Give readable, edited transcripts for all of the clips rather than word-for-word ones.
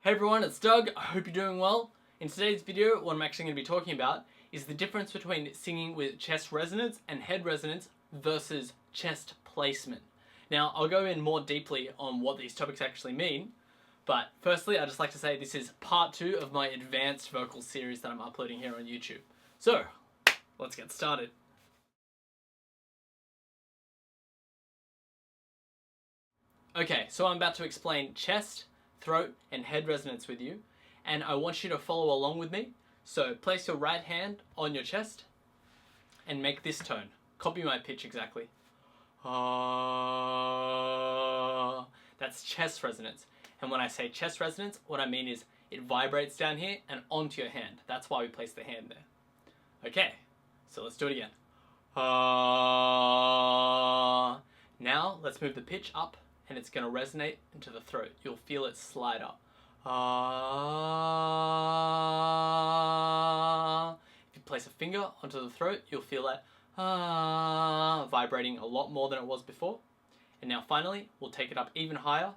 Hey everyone, it's Doug. I hope you're doing well. In today's video, what I'm actually going to be talking about is the difference between singing with chest resonance and head resonance versus chest placement. Now, I'll go in more deeply on what these topics actually mean, but firstly, I'd just like to say this is part 2 of my advanced vocal series that I'm uploading here on YouTube. So, let's get started. Okay, so I'm about to explain chest, throat, and head resonance with you, and I want you to follow along with me. So place your right hand on your chest and make this tone. Copy my pitch exactly. That's chest resonance. And when I say chest resonance, what I mean is it vibrates down here and onto your hand. That's why we place the hand there. Okay, so let's do it again. Now let's move the pitch up and it's going to resonate into the throat. You'll feel it slide up. If you place a finger onto the throat, you'll feel that vibrating a lot more than it was before. And now finally, we'll take it up even higher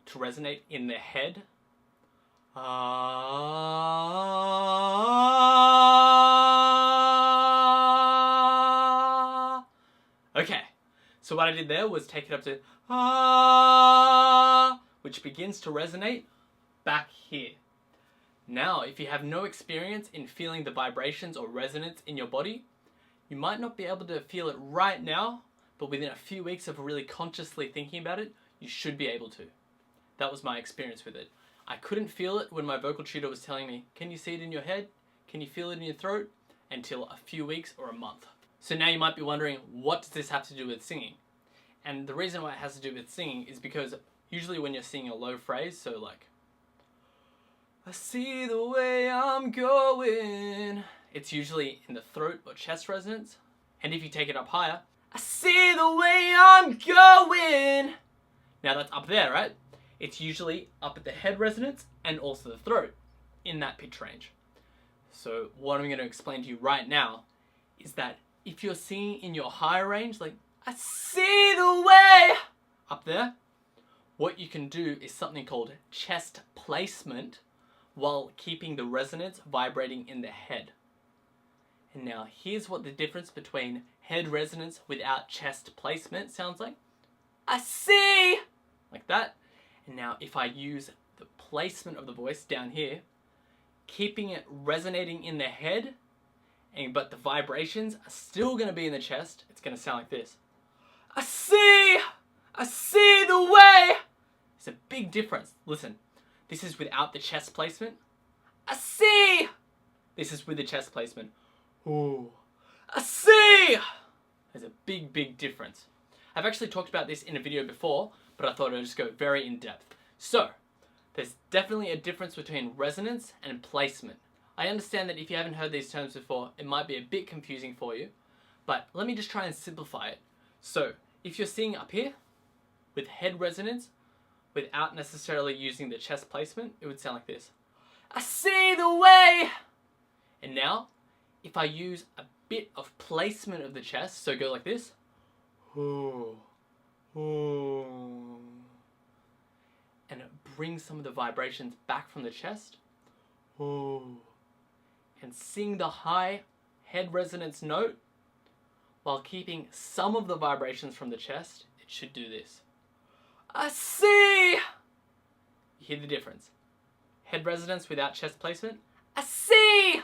to resonate in the head. Okay, so what I did there was take it up to which begins to resonate back here. Now, if you have no experience in feeling the vibrations or resonance in your body, you might not be able to feel it right now, but within a few weeks of really consciously thinking about it, you should be able to. That was my experience with it. I couldn't feel it when my vocal tutor was telling me, can you see it in your head? Can you feel it in your throat? Until a few weeks or a month. So now you might be wondering, what does this have to do with singing? And the reason why it has to do with singing is because usually when you're singing a low phrase, so like, I see the way I'm going, it's usually in the throat or chest resonance. And if you take it up higher, I see the way I'm going. Now that's up there, right? It's usually up at the head resonance and also the throat in that pitch range. So what I'm going to explain to you right now is that if you're singing in your higher range, like, I see the way up there, what you can do is something called chest placement while keeping the resonance vibrating in the head. And now here's what the difference between head resonance without chest placement sounds like. I see! Like that. And now if I use the placement of the voice down here, keeping it resonating in the head, but the vibrations are still going to be in the chest, it's going to sound like this. I see the way. It's a big difference. Listen, this is without the chest placement. I see. This is with the chest placement. Ooh, I see. There's a big, big difference. I've actually talked about this in a video before, but I thought I'd just go very in depth. So, there's definitely a difference between resonance and placement. I understand that if you haven't heard these terms before, it might be a bit confusing for you, but let me just try and simplify it. So, if you're singing up here with head resonance, without necessarily using the chest placement, it would sound like this. I see the way! And now, if I use a bit of placement of the chest, so go like this. Ooh, ooh. And bring some of the vibrations back from the chest. Ooh. And sing the high head resonance note while keeping some of the vibrations from the chest. It should do this. I see! You hear the difference? Head resonance without chest placement. I see!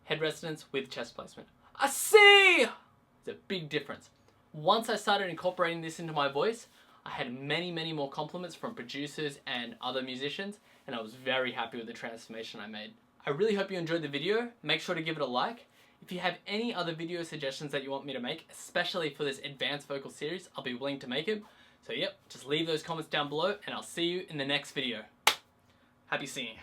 Head resonance with chest placement. I see! It's a big difference. Once I started incorporating this into my voice, I had many, many more compliments from producers and other musicians, and I was very happy with the transformation I made. I really hope you enjoyed the video. Make sure to give it a like. If you have any other video suggestions that you want me to make, especially for this advanced vocal series, I'll be willing to make it. So yep, just leave those comments down below and I'll see you in the next video. Happy singing.